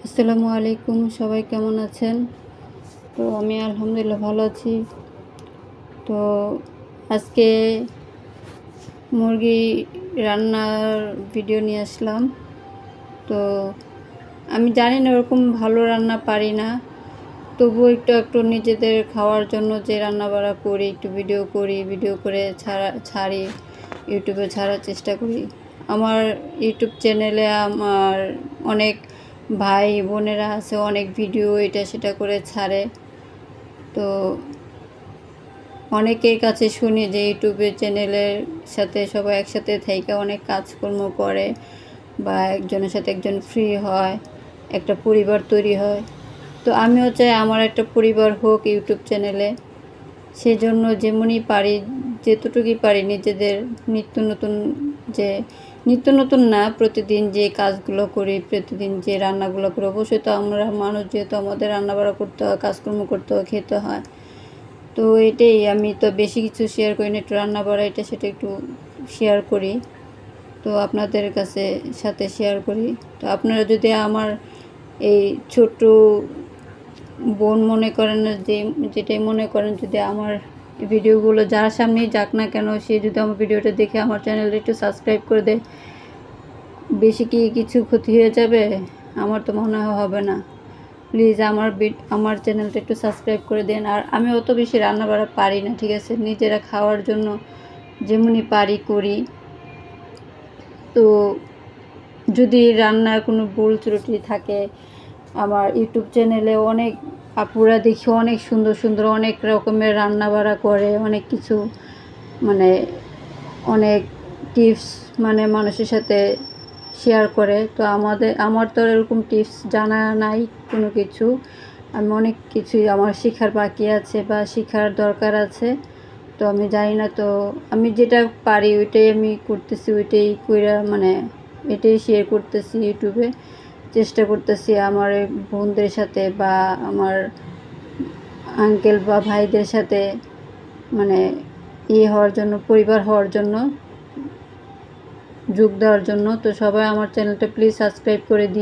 আসসালামু আলাইকুম, সবাই কেমন আছেন? তো আমি আলহামদুলিল্লাহ ভালো আছি। তো আজকে মুরগি রান্নার ভিডিও নিয়ে আসলাম। তো আমি জানি না, ওরকম ভালো রান্না পারি না, তবুও একটু নিজেদের খাওয়ার জন্য যে রান্না বাড়া করি, একটু ভিডিও করে ছাড়ি, ইউটিউবে ছাড়ার চেষ্টা করি। আমার ইউটিউব চ্যানেলে আমার অনেক ভাই বোনেরা আছে, অনেক ভিডিও এটা সেটা করে ছাড়ে। তো অনেকের কাছে শুনি যে ইউটিউবের চ্যানেলের সাথে সবাই একসাথে থেকে অনেক কাজকর্ম করে, বা একজনের সাথে একজন ফ্রি হয়, একটা পরিবার তৈরি হয়। তো আমিও চাই আমার একটা পরিবার হোক ইউটিউব চ্যানেলে। সেই জন্য যেমনই পারি, যেতটুকুই পারি, নিজেদের নিত্য নতুন না, প্রতিদিন যে কাজগুলো করি, প্রতিদিন যে রান্নাগুলো করি, অবশ্যই তো আমরা মানুষ, যেহেতু আমাদের রান্নাবাড়া করতে হয়, কাজকর্ম করতে হয়, খেতে হয়। তো এটাই, আমি তো বেশি কিছু শেয়ার করি না, একটু রান্নাবাড়া এটা সেটা একটু শেয়ার করি, তো আপনাদের সাথে শেয়ার করি। তো আপনারা যদি আমার এই ছোট বোন মনে করেন, যেটাই মনে করেন, যদি আমার ভিডিওগুলো যার সামনেই যাক না কেন, সে যদি আমার ভিডিওটা দেখে আমার চ্যানেলটা একটু সাবস্ক্রাইব করে দেয়, বেশি কি কিছু ক্ষতি হয়ে যাবে? আমার তো মনে হবে না। প্লিজ আমার চ্যানেলটা একটু সাবস্ক্রাইব করে দেন। আর আমি অত বেশি রান্না বাড়া পারি না, ঠিক আছে? নিজেরা খাওয়ার জন্য যেমনি পারি করি। তো যদি রান্নার কোনো ভুল ত্রুটি থাকে, আমার ইউটিউব চ্যানেলে অনেক আপুরা দেখি অনেক সুন্দর সুন্দর অনেক রকমের রান্না বাড়া করে, অনেক কিছু, মানে অনেক টিপস, মানে মানুষের সাথে শেয়ার করে। তো আমার তো এরকম টিপস জানা নাই কোনো কিছু। আমি অনেক কিছুই আমার শেখার বাকি আছে বা শেখার দরকার আছে। তো আমি জানি না, তো আমি যেটা পারি ওইটাই আমি করতেছি, ওইটাই কইরা, মানে এটাই শেয়ার করতেছি ইউটিউবে। চেষ্টা করতেছি আমার বোনদের সাথে বা আমার আঙ্কেল বা ভাইদের সাথে, মানে হওয়ার জন্য, পরিবার হওয়ার জন্য, যোগ দেওয়ার জন্য। তো সবাই আমার চ্যানেলটা প্লিজ সাবস্ক্রাইব করে দিয়ে